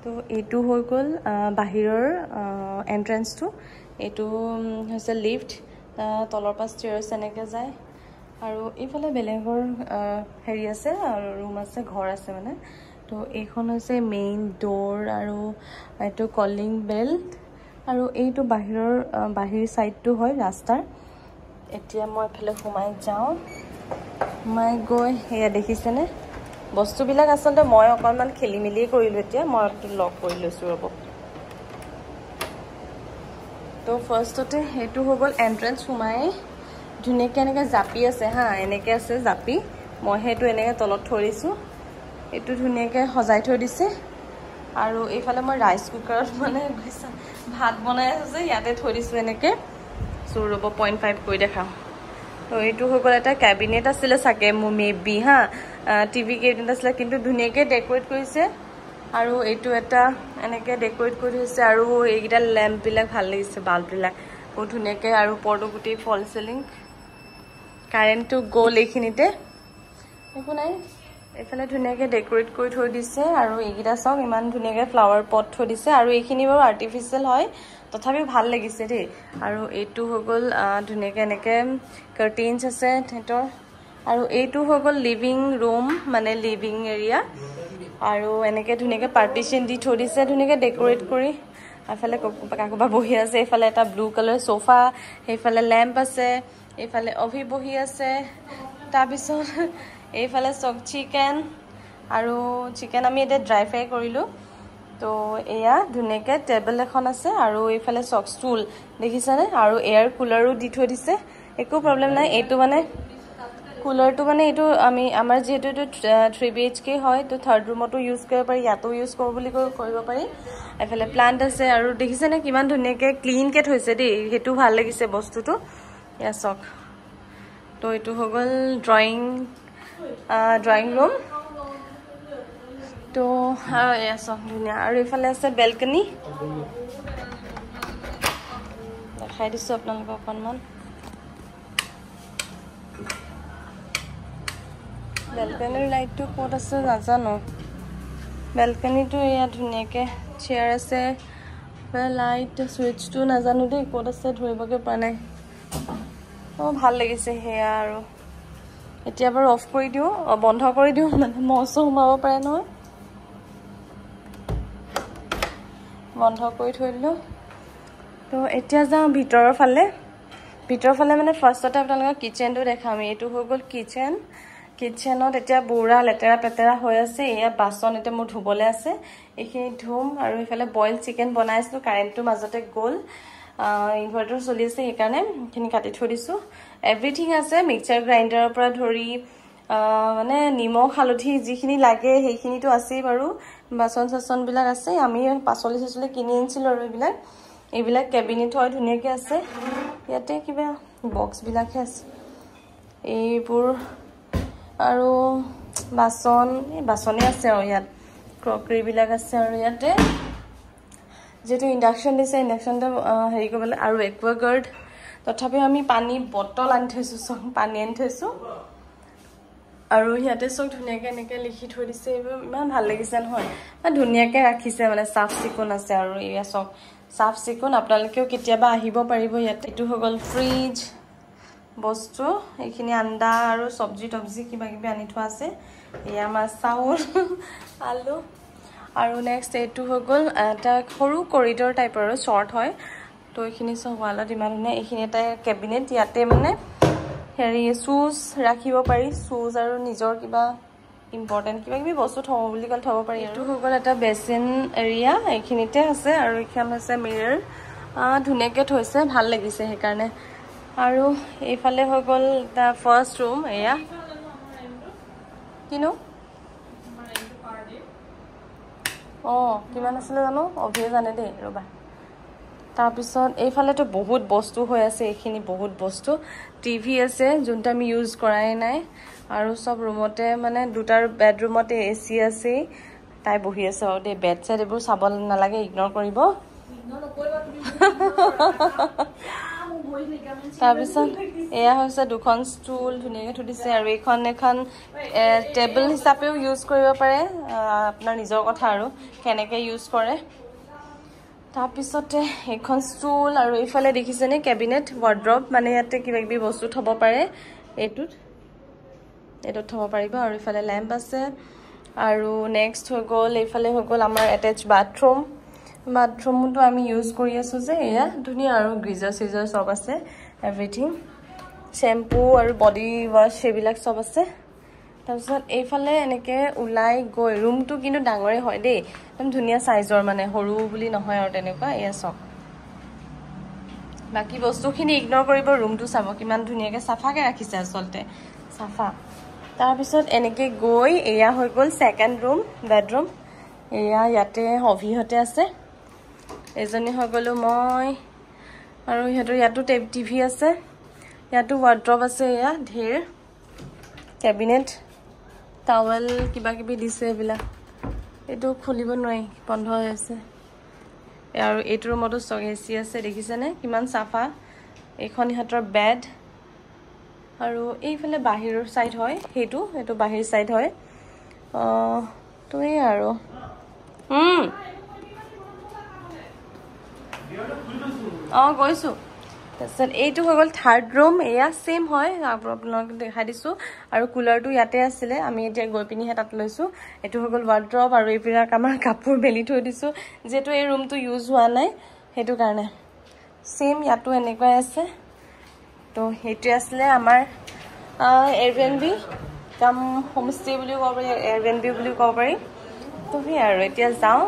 তো এইটো হৈ গ'ল বাহিৰৰ এন্ট্ৰেন্সটো এইটো হৈছে লিফট তলৰ পৰা ষ্টেয়াৰ্ছ এনেকৈ যায় আৰু এইফালে বেলেগৰ হেৰি আছে আৰু ৰুম আছে ঘৰ আছে মানে তো এইখন হৈছে মেইন ডোৰ আৰু এইটো কলিং বেল আৰু এইটো বাহিৰ সাইডটো হয় ৰাস্তাৰ এতিয়া মই এফালে সোমাই যাওঁ সোমাই গৈ এয়া দেখিছেনে বস্তুবিলাক আচলতে মই অকণমান খেলি মেলি কৰিলোঁ এতিয়া মই লক কৰি লৈছোঁ ৰ'ব তো ফাৰ্ষ্টতে এইটো হৈ গ'ল এন্ট্ৰেন্স সোমাই ধুনীয়াকৈ এনেকৈ জাপি আছে হা এনেকৈ আছে জাপি মই সেইটো এনেকৈ তলত থৈ দিছোঁ এইটো ধুনীয়াকৈ সজাই থৈ দিছে আৰু এইফালে মই ৰাইচ কুকাৰত মানে ভাত বনাই আছোঁ যে ইয়াতে থৈ দিছোঁ এনেকৈ চ' ৰ'ব 0.5 কৰি দেখাওঁ তো এইটো হৈ গ'ল এটা কেবিনেট আছিলে চাগে মোৰ মেবি হা টিভি কেবিনেট আছিলে কিন্তু ধুনীয়াকৈ ডেক'ৰেট কৰিছে আৰু এইটো এটা এনেকৈ ডেক'ৰেট কৰি থৈছে আৰু এইকেইটা লেম্পবিলাক ভাল লাগিছে বাল্ববিলাক বহুত ধুনীয়াকৈ আৰু ওপৰটো গোটেই ফল চিলিং কাৰেণ্টটো গ'ল এইখিনিতে একো নাই এইফালে ধুনীয়াকৈ ডেক'ৰেট কৰি থৈ দিছে আৰু এইকেইটা চাওক ইমান ধুনীয়াকৈ ফ্লাৱাৰ পট থৈ দিছে আৰু এইখিনি বাৰু আৰ্টিফিচিয়েল হয় তথাপিও ভাল লাগিছে দেই আৰু এইটো হৈ গ'ল ধুনীয়াকৈ এনেকৈ কাৰ্টেইনছ আছে সিহঁতৰ আৰু এইটো হৈ গ'ল লিভিং ৰুম মানে লিভিং এৰিয়া আৰু এনেকৈ ধুনীয়াকৈ পাৰ্টিশ্যন দি থৈ দিছে ধুনীয়াকৈ ডেক'ৰেট কৰি এফালে কাকোবা বহি আছে এইফালে এটা ব্লু কালাৰ সোফা সেইফালে লেম্প আছে এইফালে অভি বহি আছে তাৰপিছত এইফালে চক চিকেন আৰু চিকেন আমি এতিয়া ড্ৰাই ফ্ৰাই কৰিলোঁ তো এয়া ধুনীয়াকৈ টেবল এখন আছে আৰু এইফালে চক ষ্টুল দেখিছেনে আৰু এয়াৰ কুলাৰো দি থৈ দিছে একো প্ৰব্লেম নাই এইটো মানে কুলাৰটো মানে এইটো আমাৰ যিহেতু এইটো 3 BHK হয় তো থাৰ্ড ৰুমতো ইউজ কৰিব পাৰি ইয়াতো ইউজ কৰোঁ বুলি কৰিব পাৰি এফালে প্লান্ট আছে আৰু দেখিছেনে কিমান ধুনীয়াকৈ ক্লিনকৈ থৈছে দেই সেইটো ভাল লাগিছে বস্তুটো এয়া চাওক তো এইটো হৈ গ'ল ড্ৰয়িং ৰুম তো এয়া চাওক ধুনীয়া আৰু এইফালে আছে বেলকনি দেখাই দিছোঁ আপোনালোকক অকণমান বেলকনিৰ লাইটটো ক'ত আছে নাজানো বেলকনিটো এয়া ধুনীয়াকৈ চেয়াৰ আছে লাইট ছুইচটো নাজানো দেই ক'ত আছে ধৰিবগৈ পৰা নাই অঁ ভাল লাগিছে সেয়া আৰু এতিয়া বাৰু অফ কৰি দিওঁ বন্ধ কৰি দিওঁ মানে মহ সোমাব পাৰে নহয় বন্ধ কৰি থৈ দিলোঁ তো এতিয়া যাওঁ ভিতৰৰ ফালে মানে ফাৰ্ষ্টতে আপোনালোকক কিচেনটো দেখাম এইটো হৈ গ'ল কিচেনত এতিয়া বুঢ়া লেতেৰা পেতেৰা হৈ আছে এয়া বাচন এতিয়া মোৰ ধুবলৈ আছে এইখিনি ধুম আৰু এইফালে বইল চিকেন বনাইছিলোঁ কাৰেণ্টটো মাজতে গ'ল ইনভাৰ্টাৰ চলি আছে সেইকাৰণে এইখিনি কাটি থৈ দিছোঁ এভৰিথিং আছে মিক্সাৰ গ্ৰাইণ্ডাৰৰ পৰা ধৰি মানে নিমখ হালধি যিখিনি লাগে সেইখিনিতো আছেই বাৰু বাচন চাচনবিলাক আছে আমি পাচলি চাচলি কিনি আনিছিলোঁ আৰু এইবিলাক কেবিনেট হয় ধুনীয়াকৈ আছে ইয়াতে কিবা বক্সবিলাকহে আছে এইবোৰ আৰু বাচনে আছে আৰু ইয়াত ক্ৰকাৰীবিলাক আছে আৰু ইয়াতে যেটো ইন্ডাকশন দিছে ইন্ডাকশনটো হেৰি কৰিবলৈ আৰু একুৱাগাৰ্ড তথাপিও আমি পানী বটল আনি থৈছো পানী আনি থৈছো আৰু ইয়াতে সব ধুনীয়াকৈ এনেকৈ লিখি থৈ দিছে ইমান ভাল লাগিছে নহয় ধুনীয়াকৈ ৰাখিছে মানে সাফ চিকুণ আছে আৰু এয়া সব সাফ চিকুণ আপোনালোকেও কেতিয়াবা আহিব পাৰিব ইয়াতে এটো হৈ গ'ল ফ্ৰিজ বস্তু এইখিনি আন্দা আৰু সবজি কিবা কিবি আনি থোৱা আছে এয়া আমাৰ চাউল আলু আৰু নেক্সট এইটো হৈ গ'ল এটা সৰু কৰিডৰ টাইপৰ আৰু শৰ্ট হয় তো এইখিনি সব ওয়ালত ইমান ধুনীয়া এইখিনি এটা কেবিনেট ইয়াতে মানে হেৰি শুজ ৰাখিব পাৰি শুজ আৰু নিজৰ কিবা ইম্পৰ্টেন্ট কিবা কিবি বস্তু থব বুলি ক'লে থব পাৰি এইটো হৈ গ'ল এটা বেচিন এৰিয়া এইখিনিতে আছে আৰু এইখন আছে মিৰৰ ধুনীয়াকৈ থৈছে ভাল লাগিছে সেইকাৰণে আৰু এইফালে হৈ গ'ল দা ফাৰ্ষ্ট ৰুম এয়া কিনো কিমান আছিলে জানো অভিয়ে জানে দেই ৰবা তাৰপিছত এইফালেতো বহুত বস্তু হৈ আছে এইখিনি বহুত বস্তু টিভি আছে যোনটা আমি ইউজ কৰাই নাই আৰু সব ৰুমতে মানে দুটাৰ বেডৰুমতে এসি আছে তাই বহি আছে আৰু দে বেড সেট এইবোৰ চাব নালাগে ইগনোৰ কৰিব তাৰপিছত এয়া হৈছে দুখন ষ্টুল ধুনীয়াকৈ থৈ দিছে আৰু এইখন এখন টেবল হিচাপেও ইউজ কৰিব পাৰে আপোনাৰ নিজৰ কথা আৰু কেনেকৈ ইউজ কৰে তাৰপিছতে এইখন ষ্টুল আৰু এইফালে দেখিছেনে কেবিনেট ৱাৰ্ড্ৰব মানে ইয়াতে কিবা কিবি বস্তু থ'ব পাৰে এইটোত থ'ব পাৰিব আৰু এইফালে লেম্প আছে আৰু নেক্সট হৈ গ'ল এইফালে হৈ গ'ল আমাৰ এটেচ বাথৰুমটো আমি ইউজ কৰি আছোঁ যে এয়া ধুনীয়া আৰু গ্ৰিজাৰ চিজাৰ চব আছে এভৰিথিং শ্বেম্পু আৰু বডি ৱাছ সেইবিলাক চব আছে তাৰপিছত এইফালে এনেকৈ ওলাই গৈ ৰুমটো কিন্তু ডাঙৰে হয় দেই একদম ধুনীয়া চাইজৰ মানে সৰু বুলি নহয় আৰু তেনেকুৱা এয়া চব বাকী বস্তুখিনি ইগন'ৰ কৰিব ৰুমটো চাব কিমান ধুনীয়াকৈ চাফাকৈ ৰাখিছে আচলতে চাফা তাৰপিছত এনেকৈ গৈ এয়া হৈ গ'ল ছেকেণ্ড ৰুম বেডৰুম এয়া ইয়াতে অভিহঁতে আছে এজনী হৈ গ'লোঁ মই আৰু ইহঁতৰ ইয়াতো টিভি আছে ইয়াতো ৱাৰ্ড্ৰব আছে এয়া ঢেৰ কেবিনেট টাৱেল কিবা কিবি দিছে এইবিলাক এইটো খুলিব নোৱাৰি বন্ধ হৈ আছে আৰু এইটো ৰুমতো এচি আছে দেখিছেনে কিমান চাফা এইখন ইহঁতৰ বেড আৰু এইফালে বাহিৰৰ চাইড হয় এইটো বাহিৰ চাইড হয় তো এই আৰু গৈছোঁ তাৰপিছত এইটো হৈ গ'ল থাৰ্ড ৰুম এয়া ছেইম হয় আপোনালোকক দেখাই দিছোঁ আৰু কুলাৰটো ইয়াতে আছিলে আমি এতিয়া গৈ পিনিহে তাত লৈছোঁ এইটো হৈ গ'ল ৱাৰ্ড্ৰব আৰু এইবিলাক আমাৰ কাপোৰ মেলি থৈ দিছোঁ যিহেতু এই ৰুমটো ইউজ হোৱা নাই সেইটো কাৰণে ছেইম ইয়াতো এনেকুৱাই আছে তো সেইটোৱে আছিলে আমাৰ এয়াৰবিএনবি কাম হোমষ্টে বুলিও ক'ব পাৰি এয়াৰবিএনবি বুলিও ক'ব পাৰি তো সেই আৰু এতিয়া যাওঁ